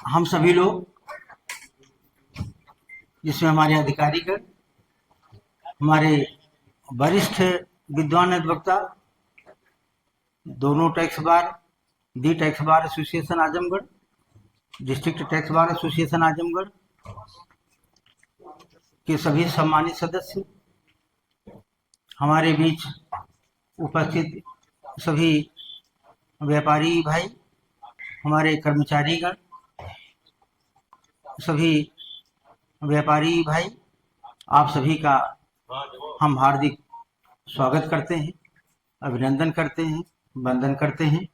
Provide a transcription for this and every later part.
हम सभी लोग, जिसमें हमारे अधिकारीगण, हमारे वरिष्ठ विद्वान अधिवक्ता, दोनों tax bar, the tax bar association Azamgarh, district tax bar association Azamgarh के सभी सम्मानित सदस्य, हमारे बीच उपस्थित सभी व्यापारी भाई, हमारे कर्मचारीगण, सभी व्यापारी भाई, आप सभी का हम हार्दिक स्वागत करते हैं, अभिनंदन करते हैं, वंदन करते हैं।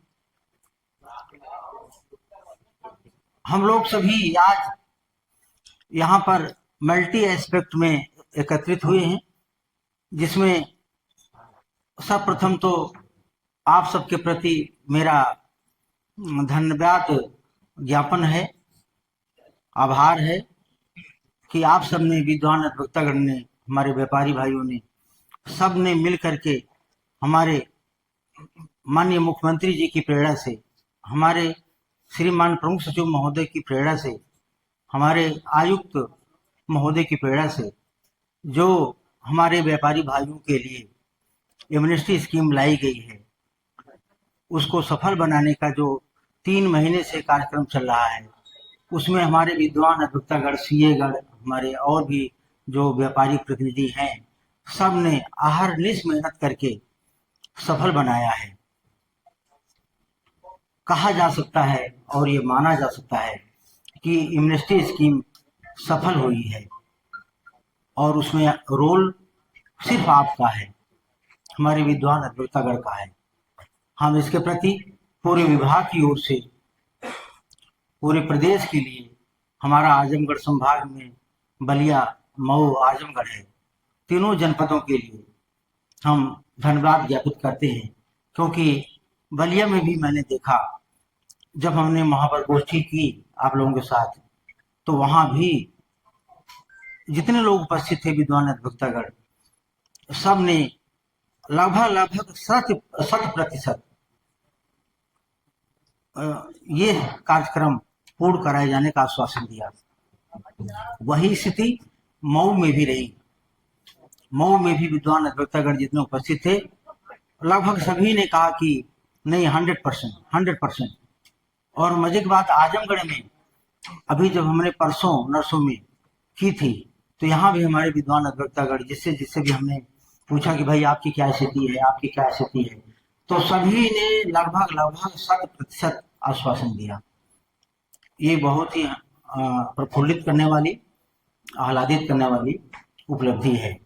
हम लोग सभी आज यहाँ पर मल्टी एस्पेक्ट में एकत्रित हुए हैं, जिसमें सर्वप्रथम तो आप सबके प्रति मेरा धन्यवाद ज्ञापन है, आभार है कि आप सब ने, विद्वान अधिवक्तागण ने, हमारे व्यापारी भाइयों ने, सब ने मिल करके हमारे माननीय मुख्यमंत्री जी की प्रेरणा से, हमारे श्रीमान प्रमुख सचिव महोदय की प्रेरणा से, हमारे आयुक्त महोदय की प्रेरणा से, जो हमारे व्यापारी भाइयों के लिए एमनेस्टी स्कीम लाई गई है, उसको सफल बनाने का जो 3 महीने से कार्यक्रम चल रहा है, उसमें हमारे विद्वान अधिवक्तागण, सीएगण, हमारे और भी जो व्यापारी प्रतिनिधि हैं, सब ने अहरनिश मेहनत करके सफल बनाया है। कहा जा सकता है और ये माना जा सकता है कि एमनेस्टी स्कीम सफल हुई है और उसमें रोल सिर्फ आपका है, हमारे विद्वान अधिवक्तागण का है। हम इसके प्रति पूरे विभाग की ओर से, पूरे प्रदेश के लिए, हमारा आजमगढ़ संभाग में बलिया, मऊ, आजमगढ़ है, तीनों जनपदों के लिए हम धन्यवाद ज्ञापित करते हैं, क्योंकि बलिया में भी मैंने देखा, जब हमने वहाँ पर गोष्ठी की आप लोगों के साथ, तो वहाँ भी जितने लोग उपस्थित थे विद्वान अधिवक्तागण, सब ने लगभग 100% ये कार्यक्रम पूर्ण कराए जाने का आश्वासन दिया। वही स्थिति मऊ में भी रही। मऊ में भी विद्वान अधिवक्तागण जितने उपस्थित थे, लगभग सभी ने कहा कि नहीं, 100%। और मजे की बात, आजमगढ़ में अभी जब हमने परसों नरसों में की थी, तो यहाँ भी हमारे विद्वान अधिवक्तागण, जिससे भी हमने पूछा कि भाई आपकी क्या स्थिति है, आपकी क्या स्थिति है, तो सभी ने लगभग 100% आश्वासन दिया। ये बहुत ही प्रफुल्लित करने वाली, आह्लादित करने वाली उपलब्धि है।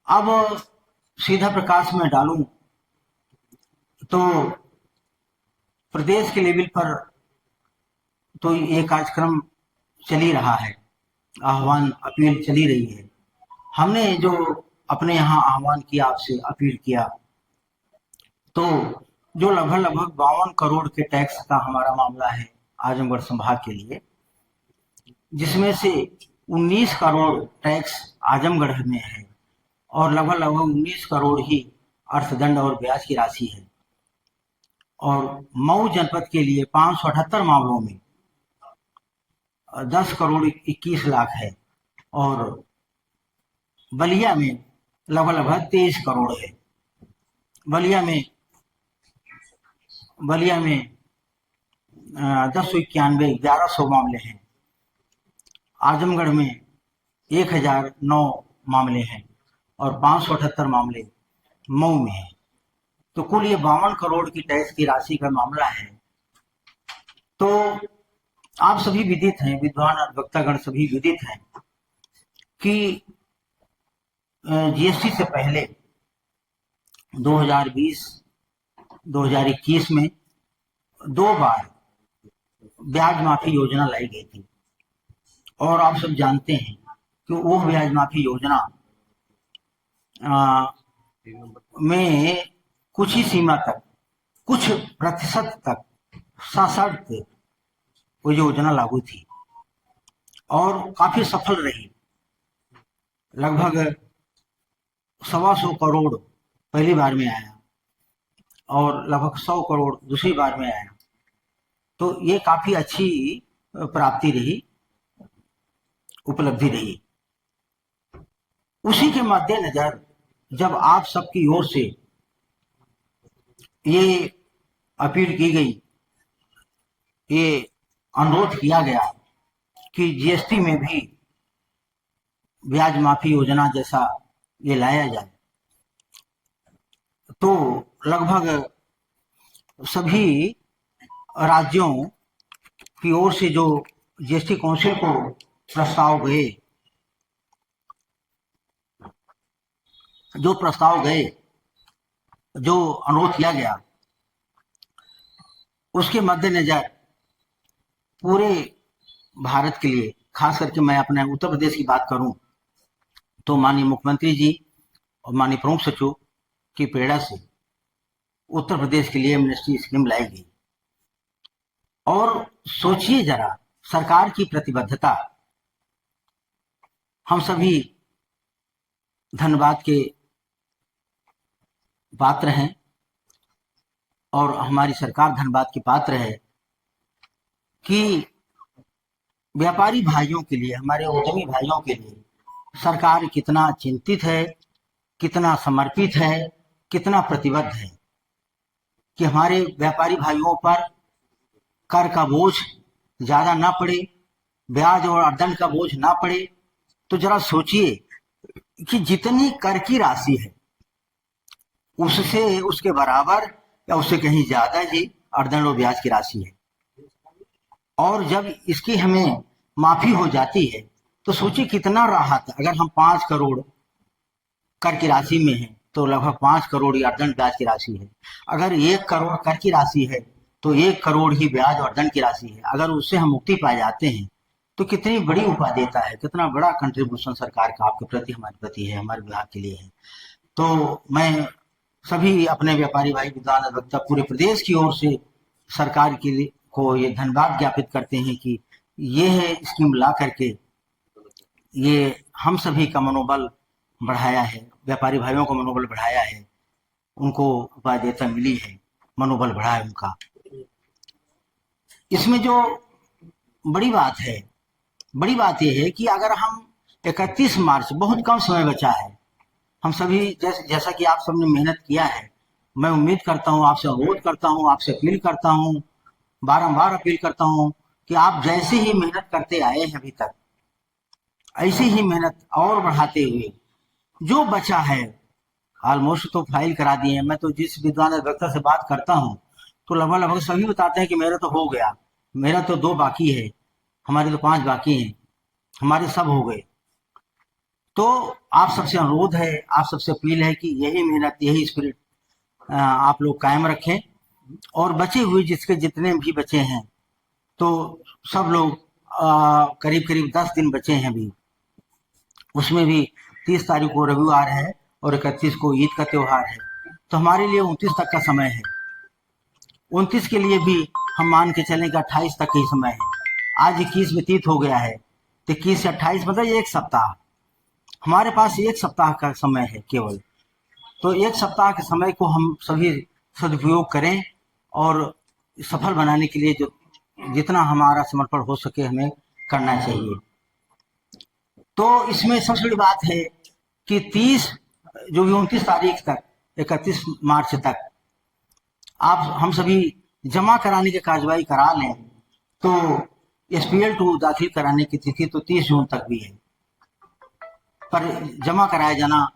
अब सीधा प्रकाश में डालूं तो प्रदेश के लेवल पर तो ये कार्यक्रम चल ही रहा है, आह्वान, अपील चली रही है। हमने जो अपने यहाँ आह्वान किया, आपसे अपील किया, तो जो लगभग 52 करोड़ के टैक्स का हमारा मामला है आजमगढ़ संभाग के लिए, जिसमें से 19 करोड़ टैक्स आजमगढ़ में है और लगभग 19 करोड़ ही अर्थदंड और ब्याज की राशि है। और मऊ जनपद के लिए 578 मामलों में 10 करोड़ 21 लाख है और बलिया में लगभग 23 करोड़ है। बलिया में 1191 मामले हैं। आजमगढ़ में 1009 मामले हैं और 578 मामले मऊ में है। तो कुल ये 52 करोड़ की टैक्स की राशि का मामला है। तो आप सभी विदित हैं, विद्वान अधिवक्तागण सभी विदित हैं कि जीएसटी से पहले 2020-2021 में 2 बार ब्याज माफी योजना लाई गई थी और आप सब जानते हैं कि वो ब्याज माफी योजना में कुछ ही सीमा तक, कुछ प्रतिशत तक सशर्त वो योजना लागू थी और काफी सफल रही। लगभग 125 करोड़ पहली बार में आया और लगभग 100 करोड़ दूसरी बार में आया। तो ये काफी अच्छी प्राप्ति रही, उपलब्धि रही। उसी के मद्देनजर जब आप सबकी ओर से ये अपील की गई, ये अनुरोध किया गया कि जीएसटी में भी ब्याज माफी योजना जैसा ये लाया जाए, तो लगभग सभी राज्यों की ओर से जो जीएसटी काउंसिल को प्रस्ताव गए, जो अनुरोध किया गया, उसके मद्देनजर पूरे भारत के लिए, खास करके मैं अपने उत्तर प्रदेश की बात करूं तो माननीय मुख्यमंत्री जी और माननीय प्रमुख सचिव की प्रेरणा से उत्तर प्रदेश के लिए एमनेस्टी स्कीम लाई गई। और सोचिए जरा, सरकार की प्रतिबद्धता, हम सभी धन्यवाद के पात्र हैं और हमारी सरकार धन्यवाद की पात्र है कि व्यापारी भाइयों के लिए, हमारे उद्यमी भाइयों के लिए सरकार कितना चिंतित है, कितना समर्पित है, कितना प्रतिबद्ध है कि हमारे व्यापारी भाइयों पर कर का बोझ ज्यादा ना पड़े, ब्याज और दंड का बोझ ना पड़े। तो जरा सोचिए कि जितनी कर की राशि है उससे, उसके बराबर या उससे कहीं ज्यादा ही अर्दंड और ब्याज की राशि है। और जब इसकी हमें माफी हो जाती है तो सोचिए कितना राहत। अगर हम 5 करोड़ कर की राशि में हैं तो लगभग 5 करोड़ ही अर्दंड ब्याज की राशि है। अगर 1 करोड़ कर की राशि है तो 1 करोड़ ही ब्याज और दंड की राशि है। अगर उससे हम मुक्ति पा जाते हैं तो कितनी बड़ी उपादेयता है, कितना बड़ा कंट्रीब्यूशन सरकार का आपके प्रति, हमारे प्रति है, हमारे विभाग के लिए है। तो मैं सभी अपने व्यापारी भाई, विद्वान अधिवक्ता पूरे प्रदेश की ओर से सरकार के लिए को ये धन्यवाद ज्ञापित करते हैं कि ये है स्कीम ला करके ये हम सभी का मनोबल बढ़ाया है, व्यापारी भाइयों का मनोबल बढ़ाया है, उनको उपादेयता मिली है, मनोबल बढ़ा है उनका। इसमें जो बड़ी बात है, बड़ी बात यह है कि अगर हम 31 मार्च, बहुत कम समय बचा है, हम सभी जैसा कि आप सबने मेहनत किया है, मैं उम्मीद करता हूं, आपसे अनुरोध करता हूं, आपसे अपील करता हूं, बारंबार अपील करता हूं कि आप जैसे ही मेहनत करते आए हैं अभी तक, ऐसी ही मेहनत और बढ़ाते हुए जो बचा है, ऑलमोस्ट तो फाइल करा दिए हैं। मैं तो जिस विद्वान अधिवक्ता से बात करता हूं तो लगभग सभी बताते हैं कि मेरा तो हो गया, मेरा तो 2 बाकी है, हमारे तो 5 बाकी हैं, हमारे सब हो गए। तो आप सबसे अनुरोध है, आप सबसे अपील है कि यही मेहनत, यही स्पिरिट आप लोग कायम रखें। और बचे हुए जिसके जितने भी बचे हैं तो सब लोग करीब करीब 10 दिन बचे हैं अभी, उसमें भी 30 तारीख को रविवार है और 31 को ईद का त्योहार है, तो हमारे लिए 29 तक का समय है। 29 के लिए भी हम मान के चलें कि 28 तक ही समय है। आज 21 व्यतीत हो गया है तो 21 से 28 मतलब 1 सप्ताह, हमारे पास 1 सप्ताह का समय है केवल। तो 1 सप्ताह के समय को हम सभी सदुपयोग करें और सफल बनाने के लिए जो जितना हमारा समर्पण हो सके हमें करना चाहिए। तो इसमें सबसे बड़ी बात है कि 29 तारीख तक, 31 मार्च तक आप हम सभी जमा कराने की कार्यवाही करा लें। तो SPL 2 दाखिल कराने की तिथि तो 30 जून तक भी है, पर जमा कराया जाना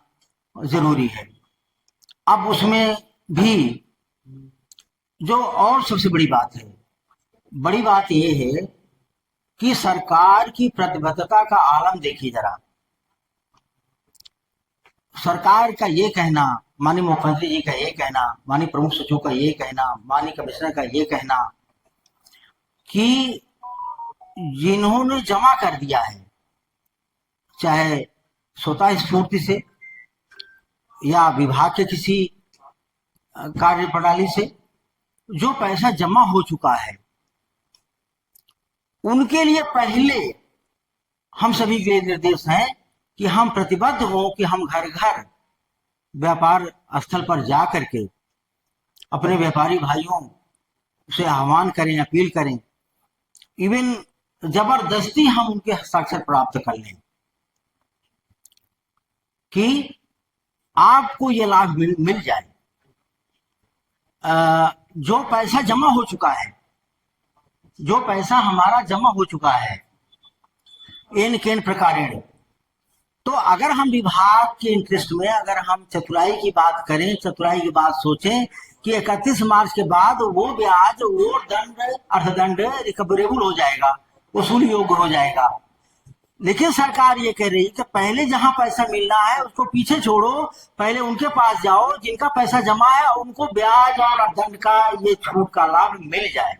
जरूरी है। अब उसमें भी जो और सबसे बड़ी बात है, बड़ी बात यह है कि सरकार की प्रतिबद्धता का आलम देखिए जरा। सरकार का ये कहना, माननीय मुख्यमंत्री जी का ये कहना, माननीय प्रमुख सचिव का ये कहना, माननीय कमिश्नर का ये कहना कि जिन्होंने जमा कर दिया है, चाहे स्वतः स्फूर्ति से या विभाग के किसी कार्य प्रणाली से, जो पैसा जमा हो चुका है उनके लिए पहले हम सभी के निर्देश हैं कि हम प्रतिबद्ध हों कि हम घर घर व्यापार स्थल पर जा करके अपने व्यापारी भाइयों उसे आह्वान करें, अपील करें, इवन जबरदस्ती हम उनके हस्ताक्षर प्राप्त कर लें कि आपको ये लाभ मिल जाए। जो पैसा जमा हो चुका है, जो पैसा हमारा जमा हो चुका है एन केन प्रकारेण, तो अगर हम विभाग के इंटरेस्ट में, अगर हम चतुराई की बात करें, चतुराई की बात सोचें कि 31 मार्च के बाद वो ब्याज, वो दंड, अर्थदंड रिकवरेबल हो जाएगा, वसूल योग्य हो जाएगा। लेकिन सरकार ये कह रही कि पहले जहां पैसा मिलना है उसको पीछे छोड़ो, पहले उनके पास जाओ जिनका पैसा जमा है, उनको ब्याज और दंड का ये छूट का लाभ मिल जाए।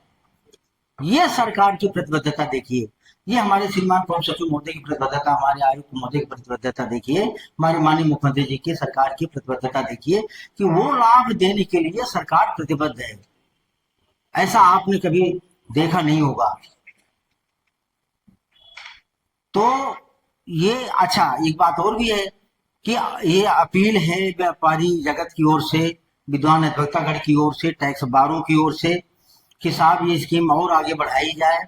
ये सरकार की प्रतिबद्धता देखिए, ये हमारे श्रीमान प्रमुख सचिव महोदय की प्रतिबद्धता, हमारे आयुक्त महोदय की प्रतिबद्धता देखिए, हमारे माननीय मुख्यमंत्री जी की सरकार की प्रतिबद्धता देखिए कि वो लाभ देने के लिए सरकार प्रतिबद्ध है। ऐसा आपने कभी देखा नहीं होगा। तो ये अच्छा, एक बात और भी है कि ये अपील है व्यापारी जगत की ओर से, विद्वान अधिवक्तागण की ओर से, टैक्स बारों की ओर से कि साहब ये स्कीम और आगे बढ़ाई जाए,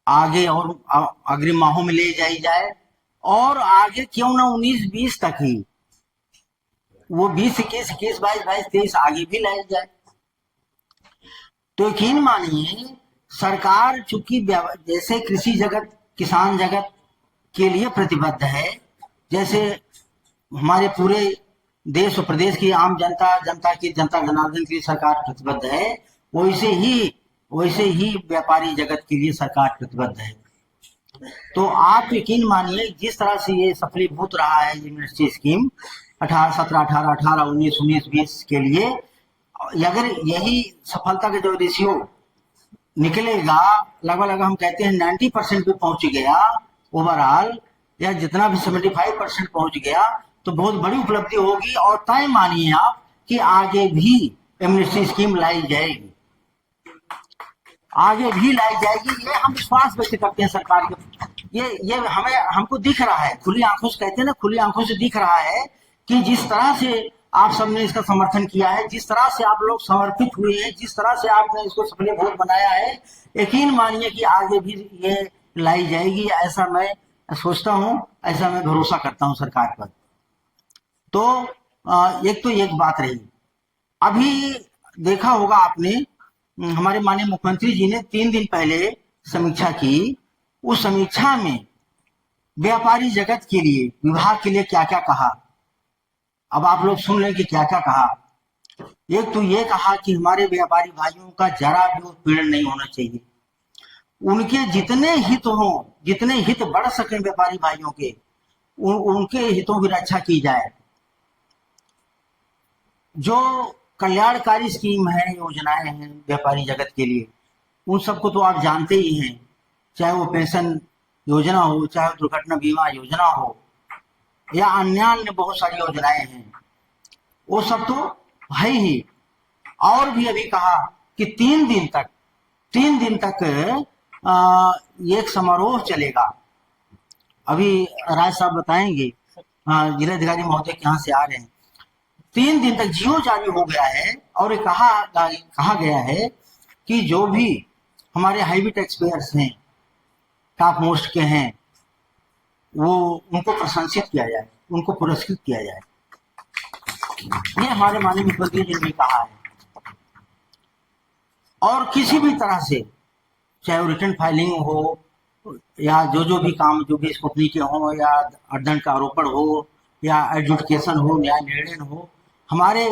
आगे और अग्रिम माहों में ले जाई जाए, और आगे क्यों ना 19-20 तक ही, वो 20-21, 21-22, 22-23 आगे भी ले जाए। तो यकीन मानिए सरकार चूंकि जैसे कृषि जगत, किसान जगत के लिए प्रतिबद्ध है, जैसे हमारे पूरे देश और प्रदेश की आम जनता, जनता जनार्दन के लिए सरकार प्रतिबद्ध है, वैसे ही व्यापारी जगत के लिए सरकार प्रतिबद्ध है। तो आप यकीन मानिए जिस तरह से ये सफलीभूत रहा है यूनिवर्सिटी स्कीम 18-17, 18-19, 19-20 के लिए, अगर यही सफलता का जो रेशियो निकलेगा, लगभग हम कहते हैं 90% पे पहुंच गया ओवरऑल, या जितना भी 75% पहुंच गया, तो बहुत बड़ी उपलब्धि होगी। और तय मानिए आप कि आगे भी एमनेस्टी स्कीम लाई जाएगी, आगे भी लाई जाएगी, ये हम विश्वास व्यक्त करते हैं सरकार के। ये हमको दिख रहा है, खुली आंखों से, कहते हैं ना, खुली आंखों से दिख रहा है कि जिस तरह से आप सबने इसका समर्थन किया है, जिस तरह से आप लोग समर्पित हुए हैं, जिस तरह से आपने इसको सफलीभूत बनाया है, यकीन मानिए कि आगे भी ये लाई जाएगी, ऐसा मैं सोचता हूं, ऐसा मैं भरोसा करता हूं सरकार पर। तो एक तो एक बात रही। अभी देखा होगा आपने, हमारे माननीय मुख्यमंत्री जी ने 3 दिन पहले समीक्षा की। उस समीक्षा में व्यापारी जगत के लिए, विभाग के लिए क्या क्या कहा, अब आप लोग सुन लें कि क्या क्या कहा। एक तो ये कहा कि हमारे व्यापारी भाइयों का जरा भी उत्पीड़न नहीं होना चाहिए, उनके जितने हित हों, जितने हित बढ़ सके व्यापारी भाइयों के, उनके हितों की रक्षा की जाए। जो कल्याणकारी स्कीम है, योजनाएं हैं व्यापारी जगत के लिए, उन सबको तो आप जानते ही हैं, चाहे वो पेंशन योजना हो, चाहे दुर्घटना बीमा योजना हो, या अन्य बहुत सारी योजनाएं हैं, वो सब तो है ही। और भी अभी कहा कि 3 दिन तक एक समारोह चलेगा। अभी राज साहब बताएंगे, जिलाधिकारी महोदय के यहाँ से आ रहे हैं। 3 दिन तक जियो जारी हो गया है, और कहा गया है कि जो भी हमारे हाईवे टैक्स पेयर्स हैं, टॉप मोस्ट के हैं, वो उनको प्रशंसित किया जाए, उनको पुरस्कृत किया जाए। ये हमारे माननीय मुख्यमंत्री जी ने कहा है। और किसी भी तरह से, चाहे रिटर्न फाइलिंग हो, या जो भी काम, जो भी स्कूटनी के हो, या अर्थदंड का आरोपण हो, या एडजुडिकेशन हो, न्याय निर्णय हो, हमारे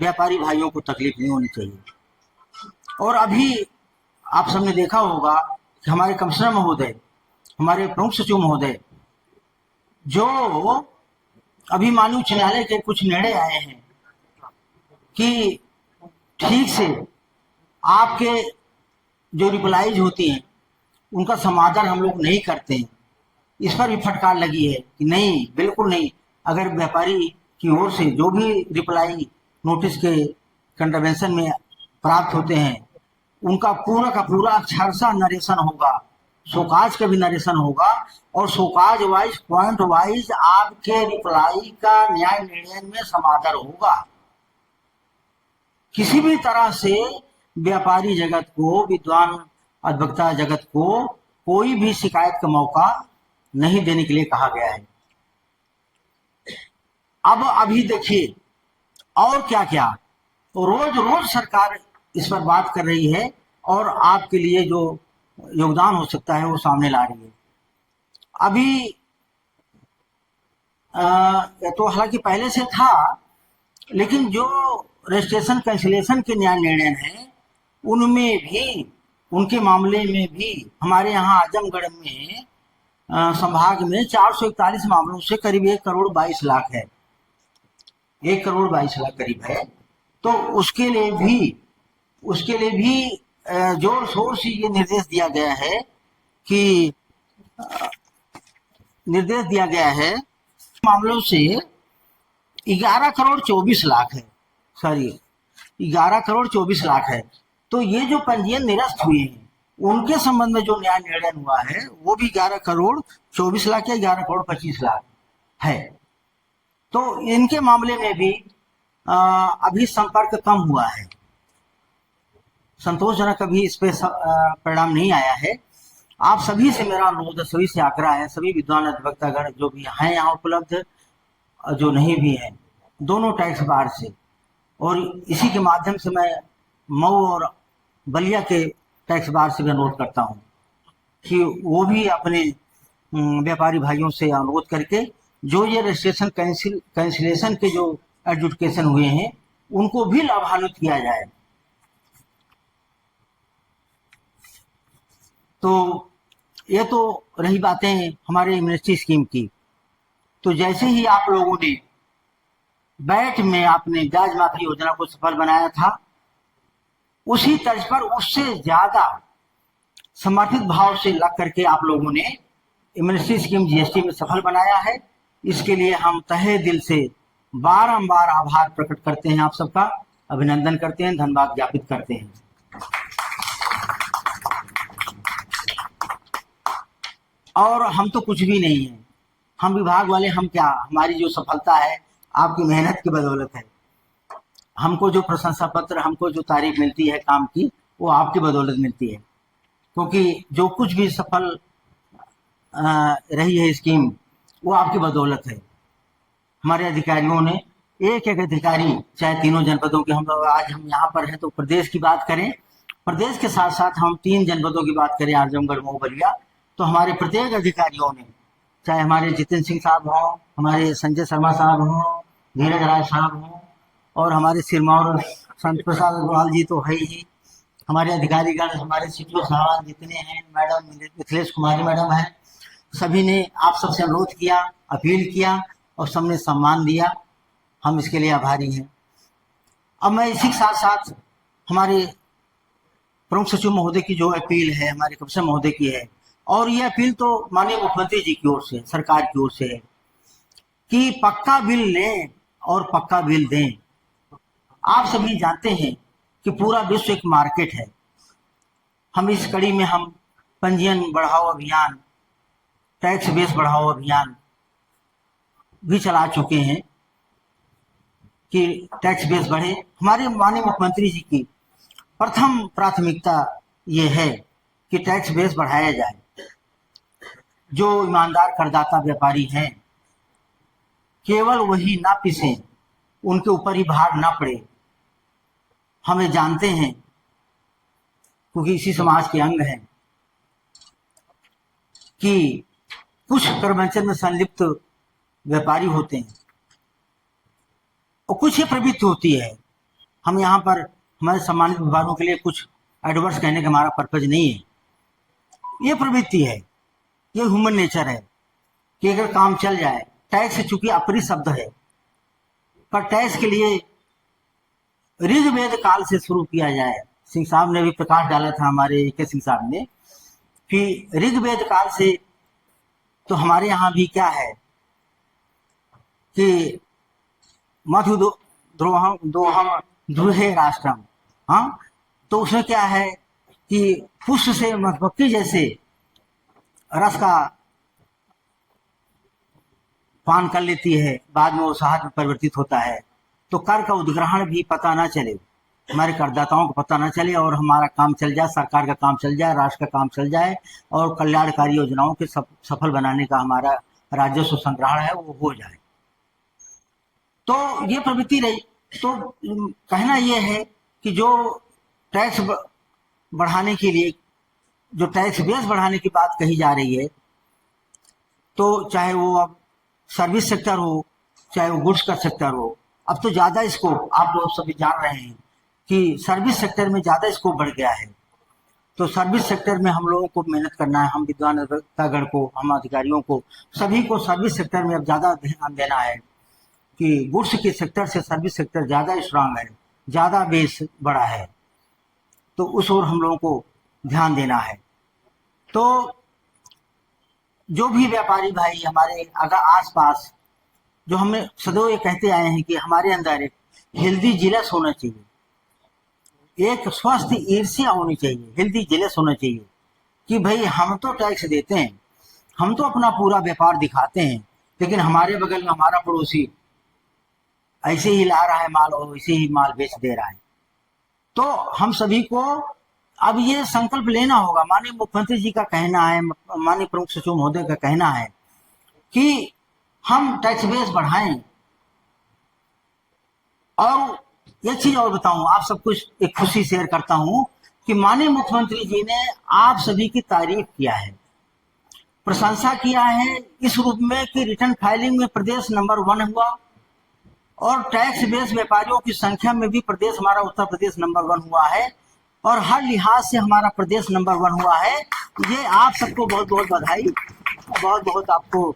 व्यापारी भाइयों को तकलीफ नहीं होनी चाहिए। और अभी आप सबने देखा होगा कि हमारे कमिश्नर महोदय, हमारे प्रमुख सचिव महोदय, जो अभी माननीय उच्च न्यायालय के कुछ निर्णय आए हैं कि ठीक से आपके जो रिप्लाईज होती हैं उनका समाधान हम लोग नहीं करते हैं, इस पर भी फटकार लगी है कि नहीं, बिल्कुल नहीं। अगर व्यापारी की ओर से जो भी रिप्लाई नोटिस के कंट्रावेंशन में प्राप्त होते हैं, उनका पूरा का पूरा अक्षरशः नरेशन होगा, शोकाज का भी नरेशन होगा, और शोकाज वाइज, पॉइंट वाइज आपके रिप्लाई का न्याय निर्णय में समाधान होगा। किसी भी तरह से व्यापारी जगत को, विद्वान अधिवक्ता जगत को कोई भी शिकायत का मौका नहीं देने के लिए कहा गया है। अब अभी देखिए और क्या क्या रोज रोज सरकार इस पर बात कर रही है और आपके लिए जो योगदान हो सकता है वो सामने ला रही है। अभी तो हालांकि पहले से था, लेकिन जो रजिस्ट्रेशन कैंसिलेशन के न्याय निर्णय हैं उनमें भी, उनके मामले में भी हमारे यहाँ आजमगढ़ में संभाग में 441 मामलों से करीब 1,22,00,000 है, 1,22,00,000 करीब है। तो उसके लिए भी जोर शोर से ये निर्देश दिया गया है मामलों से 11,24,00,000 है, सॉरी 11,24,00,000 है। तो ये जो पंजीयन निरस्त हुए हैं उनके संबंध में जो न्याय निर्णय हुआ है वो भी 11,24,00,000 या 11,25,00,000 है। तो इनके मामले में भी अभी संपर्क कम हुआ है, संतोषजनक अभी इस पे परिणाम नहीं आया है। आप सभी से मेरा अनुरोध है, सभी से आग्रह है, सभी विद्वान अधिवक्तागण जो भी हैं यहाँ उपलब्ध, जो नहीं भी हैं, दोनों टैक्स बार से, और इसी के माध्यम से मैं मऊ और बलिया के टैक्स बार से भी अनुरोध करता हूँ कि वो भी अपने व्यापारी भाइयों से अनुरोध करके जो ये रजिस्ट्रेशन कैंसिलेशन के जो एडजुडिकेशन हुए हैं उनको भी लाभान्वित किया जाए। तो ये तो रही बातें हमारे एमनेस्टी स्कीम की। तो जैसे ही आप लोगों ने बैठ में आपने ब्याज माफी योजना को सफल बनाया था, उसी तर्ज पर उससे ज्यादा समर्पित भाव से लग करके आप लोगों ने एमनेस्टी स्कीम जीएसटी में सफल बनाया है। इसके लिए हम तहे दिल से बारंबार आभार प्रकट करते हैं, आप सबका अभिनंदन करते हैं, धन्यवाद ज्ञापित करते हैं। और हम तो कुछ भी नहीं है, हम विभाग वाले, हम क्या, हमारी जो सफलता है आपकी मेहनत की बदौलत है। हमको जो प्रशंसा पत्र, हमको जो तारीफ मिलती है काम की, वो आपकी बदौलत मिलती है, क्योंकि जो कुछ भी सफल रही है स्कीम वो आपकी बदौलत है। हमारे अधिकारियों ने एक एक अधिकारी, चाहे तीनों जनपदों के, हम लोग आज हम यहाँ पर हैं तो प्रदेश की बात करें, प्रदेश के साथ साथ हम 3 जनपदों की बात करें, आजमगढ़, मऊ, बलिया, तो हमारे प्रत्येक अधिकारियों ने, चाहे हमारे जितेंद्र सिंह साहब हों, हमारे संजय शर्मा साहब हों, धीरज राय साहब हों, और हमारे सिरमौर संत प्रसाद अग्रवाल जी तो है ही, हमारे अधिकारीगण, हमारे सीटीओ साहब जितने हैं, मैडम मिथिलेश कुमारी मैडम है, सभी ने आप सबसे अनुरोध किया, अपील किया और सबने सम्मान दिया, हम इसके लिए आभारी हैं। अब मैं इसी के साथ साथ हमारे प्रमुख सचिव महोदय की जो अपील है, हमारे कमिश्नर महोदय की है, और ये अपील तो माननीय मुख्यमंत्री जी की ओर से, सरकार की ओर से है कि पक्का बिल लें और पक्का बिल दें। आप सभी जानते हैं कि पूरा विश्व एक मार्केट है। हम इस कड़ी में हम पंजीयन बढ़ाओ अभियान, टैक्स बेस बढ़ाओ अभियान भी चला चुके हैं कि टैक्स बेस बढ़े। हमारे माननीय मुख्यमंत्री जी की प्रथम प्राथमिकता ये है कि टैक्स बेस बढ़ाया जाए। जो ईमानदार करदाता व्यापारी हैं केवल वही ना पिसें, उनके ऊपर ही भार ना पड़े। हमें जानते हैं क्योंकि इसी समाज के अंग हैं कि कुछ कर्मचन में संलिप्त व्यापारी होते हैं और कुछ ही प्रवृत्ति होती है। हम यहाँ पर हमारे सम्मानित विभागों के लिए कुछ एडवर्स कहने का हमारा पर्पज नहीं है, ये प्रवृत्ति है, ये ह्यूमन नेचर है कि अगर काम चल जाए। टैक्स चूंकि अपरित शब्द है, पर टैक्स के लिए ऋग्वेद काल से शुरू किया जाए। सिंह साहब ने भी प्रकाश डाला था, हमारे के सिंह साहब ने, कि ऋग्वेद काल से तो हमारे यहाँ भी क्या है कि मधु दोहम दुहे राष्ट्रम। हाँ, तो उसमें क्या है कि पुष्प से मधुमक्खी जैसे रस का पान कर लेती है, बाद में वो शहद में परिवर्तित होता है, तो कर का उद्ग्रहण भी पता ना चले। हमारे करदाताओं को पता न चले और हमारा काम चल जाए, सरकार का काम चल जाए, राष्ट्र का काम चल जाए और कल्याणकारी योजनाओं के सफल बनाने का हमारा राजस्व संग्रहण है वो हो जाए। तो ये प्रवृत्ति रही। तो कहना ये है कि जो टैक्स बढ़ाने के लिए, जो टैक्स बेस बढ़ाने की बात कही जा रही है, तो चाहे वो अब सर्विस सेक्टर हो, चाहे वो गुड्स का सेक्टर हो, अब तो ज़्यादा स्कोप आप लोग सभी जान रहे हैं कि सर्विस सेक्टर में ज़्यादा स्कोप बढ़ गया है। तो सर्विस सेक्टर में हम लोगों को मेहनत करना है, हम विद्वानतागण को, हम अधिकारियों को, सभी को सर्विस सेक्टर में अब ज़्यादा ध्यान देना है कि गुड्स के सेक्टर से सर्विस सेक्टर ज़्यादा स्ट्रांग है, ज़्यादा बेस बड़ा है, तो उस ओर हम लोगों को ध्यान देना है। तो जो भी व्यापारी भाई हमारे अगर आसपास, जो हमें सदैव ये कहते आए हैं कि हमारे अंदर एक हेल्दी जिलस होना चाहिए, एक स्वस्थ ईर्ष्या होनी चाहिए, हेल्दी जिलस होना चाहिए कि भाई हम तो टैक्स देते हैं, हम तो अपना पूरा व्यापार दिखाते हैं, लेकिन हमारे बगल में हमारा पड़ोसी ऐसे ही ला रहा है माल और ऐसे ही माल बेच दे रहा है। तो हम सभी को अब ये संकल्प लेना होगा। माननीय मुख्यमंत्री जी का कहना है, माननीय प्रमुख सचिव महोदय का कहना है कि हम टैक्स बेस बढ़ाएं। और एक चीज और बताऊं, आप सब कुछ एक खुशी शेयर करता हूं कि माननीय मुख्यमंत्री जी ने आप सभी की तारीफ किया है, प्रशंसा किया है इस रूप में कि रिटर्न फाइलिंग में प्रदेश नंबर 1 हुआ और टैक्स बेस व्यापारियों की संख्या में भी प्रदेश हमारा उत्तर प्रदेश नंबर 1 हुआ है और हर लिहाज से हमारा प्रदेश नंबर 1 हुआ है। ये आप सबको बहुत बहुत बधाई, बहुत बहुत आपको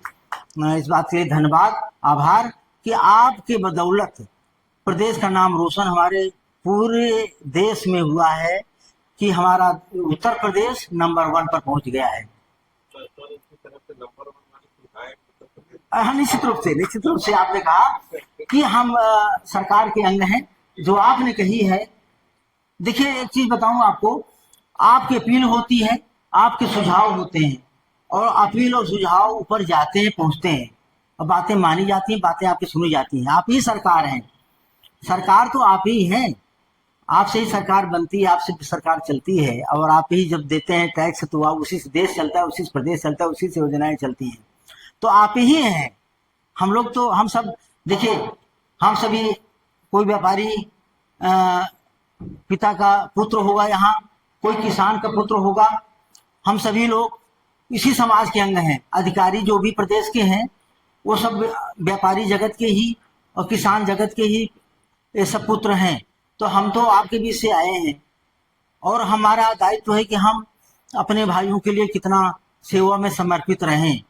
इस बात के लिए धन्यवाद, आभार कि आपके बदौलत प्रदेश का नाम रोशन हमारे पूरे देश में हुआ है कि हमारा उत्तर प्रदेश नंबर 1 पर पहुंच गया है। हाँ, निश्चित रूप से आपने कहा कि हम सरकार के अंग हैं, जो आपने कही है। देखिए एक चीज बताऊं आपको, आपकी अपील होती है, आपके सुझाव होते हैं और अपील और सुझाव ऊपर जाते हैं, पहुंचते हैं और बातें मानी जाती हैं, बातें आपकी सुनी जाती हैं। आप ही सरकार हैं, सरकार तो आप ही हैं, आपसे ही सरकार बनती है, आपसे सरकार चलती है और आप ही जब देते हैं टैक्स तो आप उसी से देश चलता है, उसी से प्रदेश चलता है, उसी से योजनाएं चलती हैं, तो आप ही हैं। हम लोग तो हम सब देखिए, हम सभी कोई व्यापारी पिता का पुत्र होगा, यहाँ कोई किसान का पुत्र होगा, हम सभी लोग इसी समाज के अंग हैं। अधिकारी जो भी प्रदेश के हैं वो सब व्यापारी जगत के ही और किसान जगत के ही ये सब पुत्र हैं। तो हम तो आपके बीच से आए हैं और हमारा दायित्व है कि हम अपने भाइयों के लिए कितना सेवा में समर्पित रहें।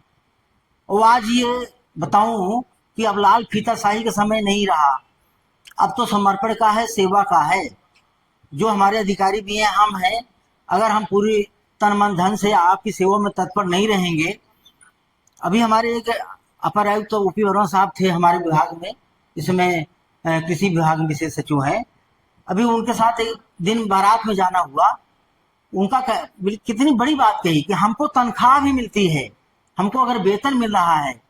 और आज ये बताऊं कि अब लाल फीताशाही का समय नहीं रहा, अब तो समर्पण का है, सेवा का है। जो हमारे अधिकारी भी हैं, हम हैं, अगर हम पूरी तन मन धन से आपकी सेवा में तत्पर नहीं रहेंगे। अभी हमारे एक अपर आयुक्त तो ओपी वर्मा साहब थे हमारे विभाग में, इसमें कृषि विभाग में विशेष सचिव हैं। अभी उनके साथ एक दिन बारात में जाना हुआ, उनका कितनी बड़ी बात कही कि हमको तनख्वाह भी मिलती है, हमको अगर वेतन मिल रहा है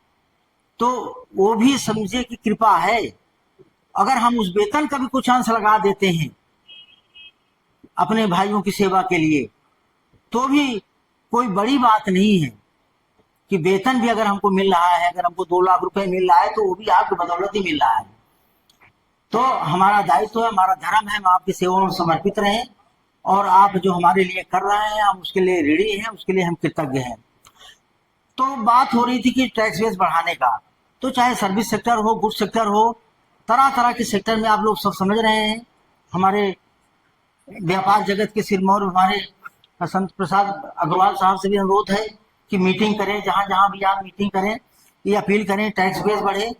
तो वो भी समझे कि कृपा है। अगर हम उस वेतन का भी कुछ अंश लगा देते हैं अपने भाइयों की सेवा के लिए तो भी कोई बड़ी बात नहीं है कि वेतन भी अगर हमको मिल रहा है, अगर हमको 2 लाख रुपए मिल रहा है तो वो भी आपकी बदौलत ही मिल रहा है। तो हमारा दायित्व है, हमारा धर्म है, हम आपकी सेवा में समर्पित रहें और आप जो हमारे लिए कर रहे हैं हम उसके लिए ऋणी हैं, उसके लिए हम कृतज्ञ हैं। तो बात हो रही थी कि टैक्स बेस बढ़ाने का, तो चाहे सर्विस सेक्टर हो, गुड सेक्टर हो, तरह तरह के सेक्टर में आप लोग सब समझ रहे हैं। हमारे व्यापार जगत के सिरमौर हमारे संत प्रसाद अग्रवाल साहब से भी अनुरोध है कि मीटिंग करें, जहां जहां भी आप मीटिंग करें, ये अपील करें टैक्स बेस बढ़े।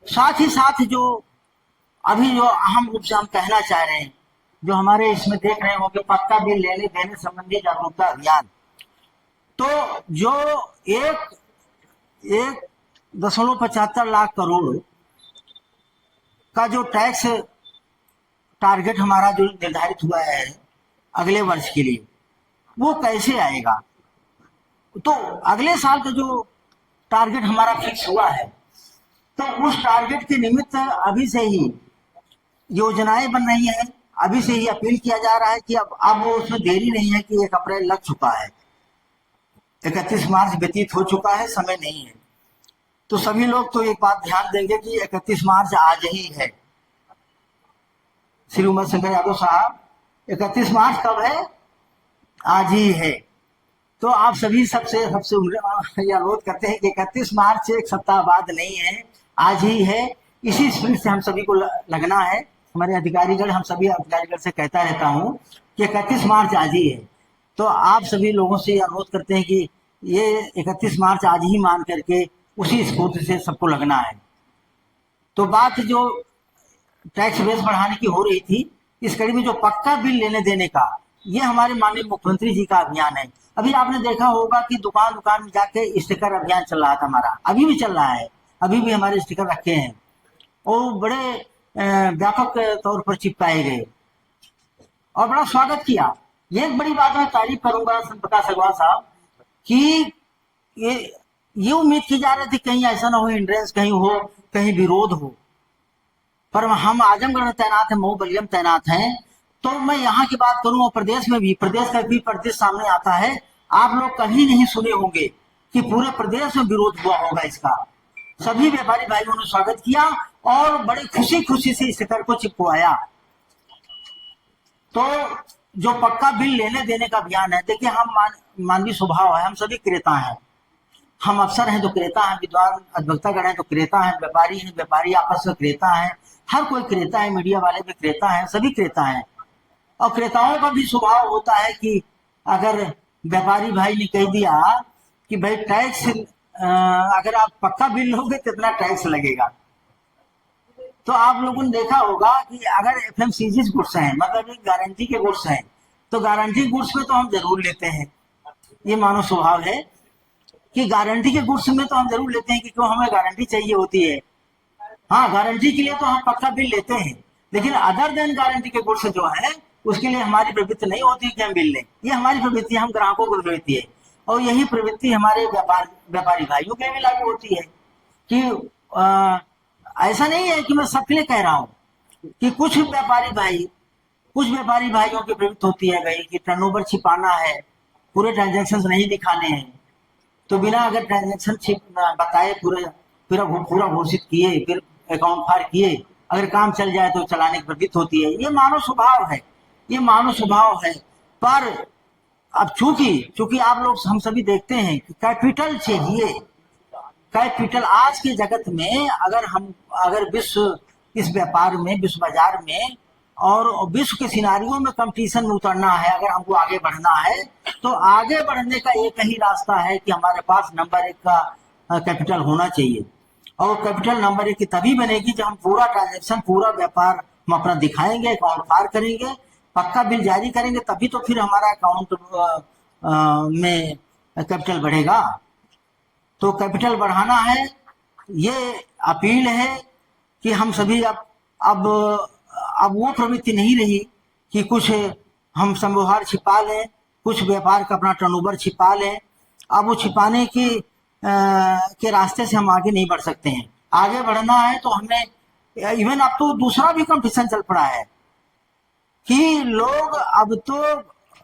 साथ ही साथ जो अभी जो अहम रूप से हम कहना चाह रहे हैं, जो हमारे इसमें देख रहे होंगे पक्का बिल लेने देने संबंधी जागरूकता अभियान, तो जो 1.75 लाख करोड़ का जो टैक्स टारगेट हमारा जो निर्धारित हुआ है अगले वर्ष के लिए, वो कैसे आएगा। तो अगले साल का जो टारगेट हमारा फिक्स हुआ है, तो उस टारगेट के निमित्त अभी से ही योजनाएं बन रही हैं। अभी से ही अपील किया जा रहा है कि अब वो उसमें देरी नहीं है कि 1 अप्रैल लग चुका है, 31 मार्च व्यतीत हो चुका है, समय नहीं है। तो सभी लोग तो एक बात ध्यान देंगे कि 31 मार्च आज ही है। श्री उमर शंकर यादव साहब, 31 मार्च कब है? आज ही है। तो आप सभी सबसे अनुरोध करते हैं कि 31 मार्च से 1 सप्ताह बाद नहीं है, आज ही है। इसी स्पिरिट से हम सभी को लगना है। हमारे अधिकारीगण, हम सभी अधिकारीगण से कहता रहता हूँ कि 31 मार्च आज ही है। तो आप सभी लोगों से अनुरोध करते हैं कि ये 31 मार्च आज ही मान करके उसी स्फूर्ति से सबको लगना है। तो बात जो टैक्स बेस बढ़ाने की हो रही थी, इस कड़ी में जो पक्का बिल लेने देने का, ये हमारे माननीय मुख्यमंत्री जी का अभियान है। अभी आपने देखा होगा कि दुकान दुकान में जाके स्टिकर अभियान चल रहा था हमारा, अभी भी चल रहा है, अभी भी हमारे स्टिकर रखे हैं और बड़े व्यापक तौर पर चिपकाए गए और बड़ा स्वागत किया। ये एक बड़ी बात मैं तारीफ करूंगा संत प्रकाश अग्रवाल साहब कि ये उम्मीद की जा रही थी कहीं ऐसा ना हो, हिंड्रेंस कहीं हो, कहीं विरोध हो, पर हम आजमगढ़ में तैनात हैं, मऊ बलिया में तैनात हैं। तो मैं यहाँ की बात करूं और प्रदेश में भी, प्रदेश का भी प्रदेश सामने आता है। आप लोग कहीं नहीं सुने होंगे कि पूरे प्रदेश में विरोध हुआ होगा इसका। सभी व्यापारी भाइयों ने स्वागत किया और बड़ी खुशी खुशी से इस स्टिकर को चिपकवाया। तो जो पक्का बिल लेने देने का अभियान है, देखिए हम मानवीय स्वभाव है, हम सभी क्रेता हैं, हम अफसर हैं तो क्रेता हैं, विद्वान अधिवक्तागण हैं तो क्रेता हैं, व्यापारी हैं, व्यापारी आपस में क्रेता हैं, हर कोई क्रेता है, मीडिया वाले भी क्रेता हैं, सभी क्रेता हैं। और क्रेताओं का भी स्वभाव होता है कि अगर व्यापारी भाई ने कह दिया कि भाई टैक्स अगर आप पक्का बिल लोगे तो इतना टैक्स लगेगा। तो आप लोगों ने देखा होगा कि अगर FMCG गुड्स हैं, मतलब गारंटी के गुड्स हैं, तो गारंटी गुड्स में तो हम जरूर लेते हैं। ये मानव स्वभाव है कि गारंटी के गुड्स में तो हम जरूर लेते हैं कि क्यों, हमें गारंटी चाहिए होती है। हाँ, गारंटी के लिए तो हम पक्का बिल लेते हैं, लेकिन अदर देन गारंटी के गुड्स जो है उसके लिए हमारी प्रवृत्ति नहीं होती कि हम बिल लें। ये हमारी प्रवृत्ति, हम ग्राहकों की प्रवृत्ति है और यही प्रवृत्ति हमारे व्यापारी भाइयों के भी लागू होती है कि ऐसा नहीं है कि मैं सबके लिए कह रहा हूँ कि कुछ व्यापारी भाइयों की प्रवृत्ति होती है भाई कि टर्नओवर छिपाना है, पूरे ट्रांजेक्शन नहीं दिखाने हैं, तो बिना अगर ट्रांजेक्शन बताए पूरा घोषित किए, फिर अकाउंट फाड़ किए, अगर काम चल जाए तो चलाने की प्रवृत्ति होती है। ये मानव स्वभाव है, ये मानव स्वभाव है। पर अब चूंकि आप लोग, हम सभी देखते हैं कि कैपिटल चाहिए, कैपिटल आज के जगत में अगर विश्व इस व्यापार में, विश्व बाजार में और विश्व के सिनारियों में कंपटीशन में उतरना है, अगर हमको आगे बढ़ना है, तो आगे बढ़ने का एक ही रास्ता है कि हमारे पास नंबर 1 का कैपिटल होना चाहिए। और कैपिटल नंबर 1 की तभी बनेगी जब हम पूरा ट्रांजेक्शन, पूरा व्यापार हम अपना दिखाएंगे, अकाउंट फाड़ करेंगे, पक्का बिल जारी करेंगे, तभी तो फिर हमारा अकाउंट में कैपिटल बढ़ेगा। तो कैपिटल बढ़ाना है, ये अपील है कि हम सभी अब वो प्रवृत्ति नहीं रही कि कुछ हम संव्यवहार छिपा लें, कुछ व्यापार का अपना टर्नओवर छिपा लें। अब वो छिपाने के रास्ते से हम आगे नहीं बढ़ सकते हैं। आगे बढ़ना है तो हमें, इवन अब तो दूसरा भी कंपटीशन चल पड़ा है कि लोग अब तो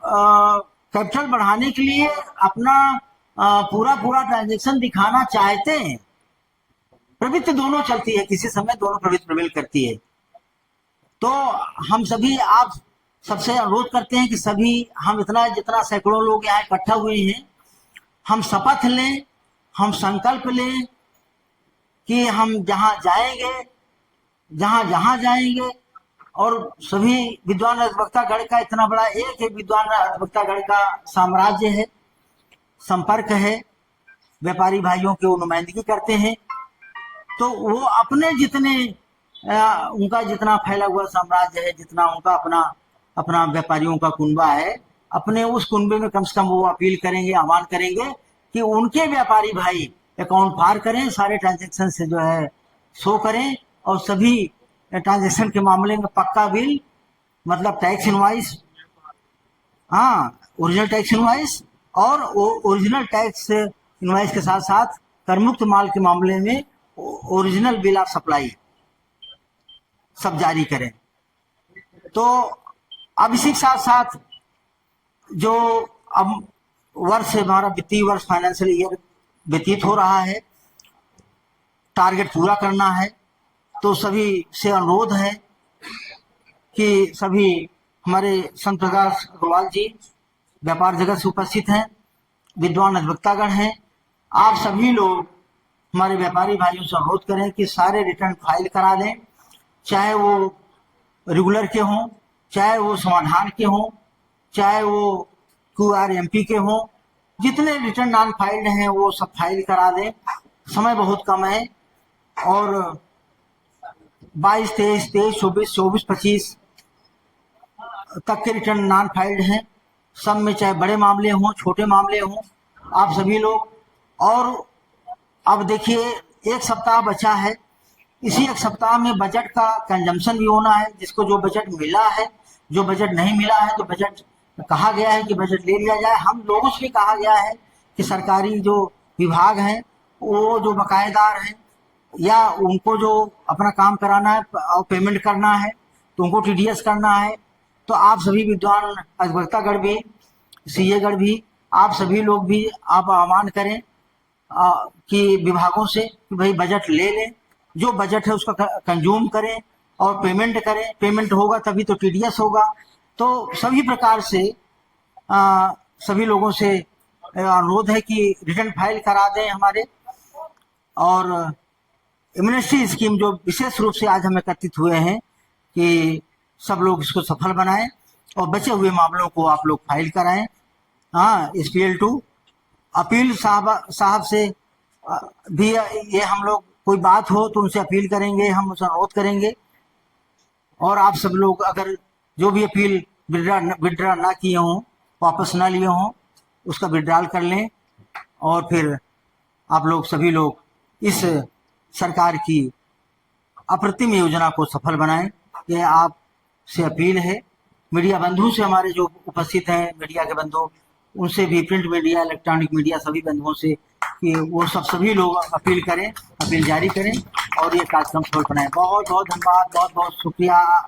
कैपिटल बढ़ाने के लिए अपना पूरा ट्रांजेक्शन दिखाना चाहते हैं। प्रवृत्ति दोनों चलती है, किसी समय दोनों प्रवृत्ति प्रबल करती है। तो हम सभी, आप सबसे अनुरोध करते हैं कि सभी हम जितना सैकड़ों लोग यहाँ इकट्ठा हुए हैं, हम शपथ लें, हम संकल्प लें कि हम जहाँ जाएंगे और सभी विद्वान अधिवक्तागण का इतना बड़ा एक विद्वान अधिवक्तागण का साम्राज्य है, संपर्क है, व्यापारी भाइयों की वो नुमाइंदगी करते हैं, तो वो अपने उनका जितना फैला हुआ साम्राज्य है, जितना उनका अपना व्यापारियों का कुनबा है, अपने उस कुनबे में कम से कम वो अपील करेंगे, आह्वान करेंगे कि उनके व्यापारी भाई अकाउंट फाड़ करें, सारे ट्रांजेक्शन से जो है शो करें और सभी ट्रांजेक्शन के मामले में पक्का बिल, मतलब टैक्स इनवॉइस, हाँ, ओरिजिनल टैक्स इनवॉइस और ओरिजिनल टैक्स इनवॉइस के साथ साथ करमुक्त माल के मामले में ओरिजिनल बिल ऑफ सप्लाई सब जारी करें। तो अब इसी के साथ साथ जो अब वर्ष हमारा वित्तीय वर्ष फाइनेंशियल ईयर व्यतीत हो रहा है, टारगेट पूरा करना है, तो सभी से अनुरोध है कि सभी हमारे संत प्रकाश अग्रवाल जी व्यापार जगत से उपस्थित हैं, विद्वान अधिवक्तागण हैं, आप सभी लोग हमारे व्यापारी भाइयों से अनुरोध करें कि सारे रिटर्न फाइल करा दें, चाहे वो रेगुलर के हों, चाहे वो समाधान के हों, चाहे वो QRMP के हों, जितने रिटर्न नॉन फाइल्ड हैं वो सब फाइल करा दें। समय बहुत कम है और 22, 23, 24, 25 तक के रिटर्न नॉन फाइल्ड हैं। सब में चाहे बड़े मामले हों, छोटे मामले हों, आप सभी लोग। और अब देखिए 1 सप्ताह बचा है, इसी 1 सप्ताह में बजट का कंजम्पशन भी होना है। जिसको जो बजट मिला है, जो बजट नहीं मिला है, तो बजट कहा गया है कि बजट ले लिया जाए। हम लोगों से भी कहा गया है कि सरकारी जो विभाग हैं, वो जो बकायेदार हैं या उनको जो अपना काम कराना है और पेमेंट करना है, तो उनको TDS करना है। तो आप सभी विद्वान अधिवक्तागण भी, CA गण भी, आप सभी लोग भी आप आह्वान करें कि विभागों से कि भाई बजट ले लें, जो बजट है उसका कंज्यूम करें और पेमेंट करें। पेमेंट होगा तभी तो TDS होगा। तो सभी प्रकार से सभी लोगों से अनुरोध है कि रिटर्न फाइल करा दें हमारे। और एमनेस्टी स्कीम जो विशेष रूप से आज हम एकत्रित हुए हैं कि सब लोग इसको सफल बनाएं और बचे हुए मामलों को आप लोग फाइल कराएं। हाँ, SPL 2 अपील साहब से भी ये हम लोग कोई बात हो तो उनसे अपील करेंगे, हम उनसे अनुरोध करेंगे। और आप सब लोग अगर जो भी अपील विड्रा ना किए हों, वापस ना लिए हों, उसका विड्रॉल कर लें और फिर आप लोग सभी लोग इस सरकार की अप्रतिम योजना को सफल बनाएं। ये आपसे अपील है। मीडिया बंधु से, हमारे जो उपस्थित हैं मीडिया के बंधु, उनसे भी, प्रिंट मीडिया, इलेक्ट्रॉनिक मीडिया, सभी बंधुओं से कि वो सभी लोग अपील करें, अपील जारी करें और ये कार्यक्रम सफल बनाएं। बहुत बहुत धन्यवाद, बहुत बहुत शुक्रिया।